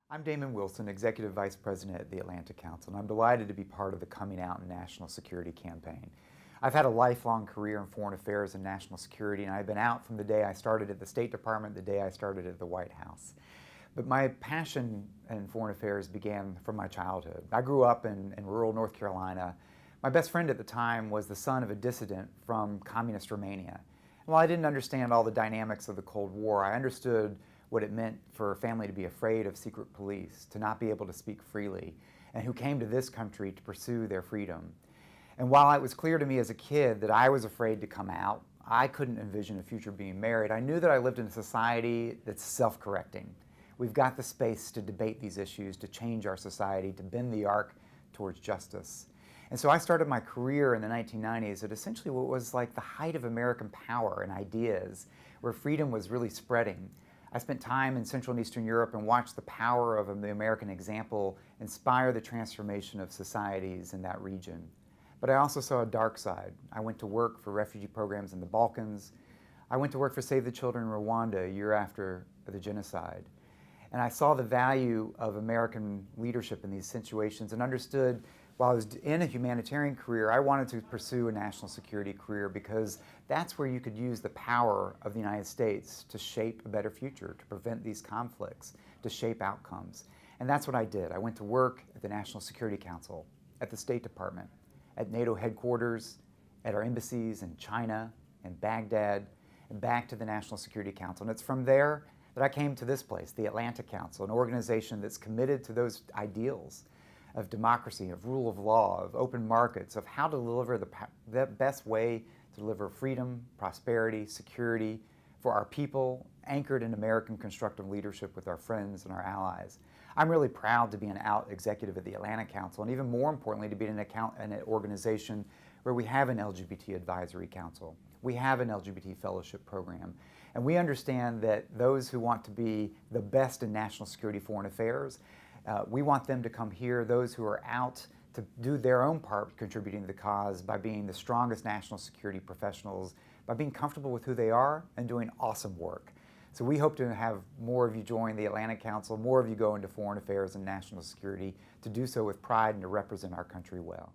I'm Damon Wilson, Executive Vice President at the Atlantic Council, and I'm delighted to be part of the Coming Out in National Security campaign. I've had a lifelong career in foreign affairs and national security, and I've been out from the day I started at the State Department, the day I started at the White House. But my passion in foreign affairs began from my childhood. I grew up in rural North Carolina. My best friend at the time was the son of a dissident from communist Romania. And while I didn't understand all the dynamics of the Cold War, I understood what it meant for a family to be afraid of secret police, to not be able to speak freely, and who came to this country to pursue their freedom. And while it was clear to me as a kid that I was afraid to come out, I couldn't envision a future being married. I knew that I lived in a society that's self-correcting. We've got the space to debate these issues, to change our society, to bend the arc towards justice. And so I started my career in the 1990s at essentially what was like the height of American power and ideas, where freedom was really spreading. I spent time in Central and Eastern Europe and watched the power of the American example inspire the transformation of societies in that region. But I also saw a dark side. I went to work for refugee programs in the Balkans. I went to work for Save the Children in Rwanda a year after the genocide. And I saw the value of American leadership in these situations and understood while I was in a humanitarian career, I wanted to pursue a national security career because that's where you could use the power of the United States to shape a better future, to prevent these conflicts, to shape outcomes. And that's what I did. I went to work at the National Security Council, at the State Department, at NATO headquarters, at our embassies in China and Baghdad, and back to the National Security Council. And it's from there that I came to this place, the Atlantic Council, an organization that's committed to those ideals of democracy, of rule of law, of open markets, of how to deliver the best way to deliver freedom, prosperity, security for our people, anchored in American constructive leadership with our friends and our allies. I'm really proud to be an out executive at the Atlantic Council, and even more importantly, to be in an organization where we have an LGBT advisory council. We have an LGBT fellowship program, and we understand that those who want to be the best in national security foreign affairs, we want them to come here, those who are out to do their own part contributing to the cause by being the strongest national security professionals, by being comfortable with who they are and doing awesome work. So we hope to have more of you join the Atlantic Council, more of you go into foreign affairs and national security, to do so with pride and to represent our country well.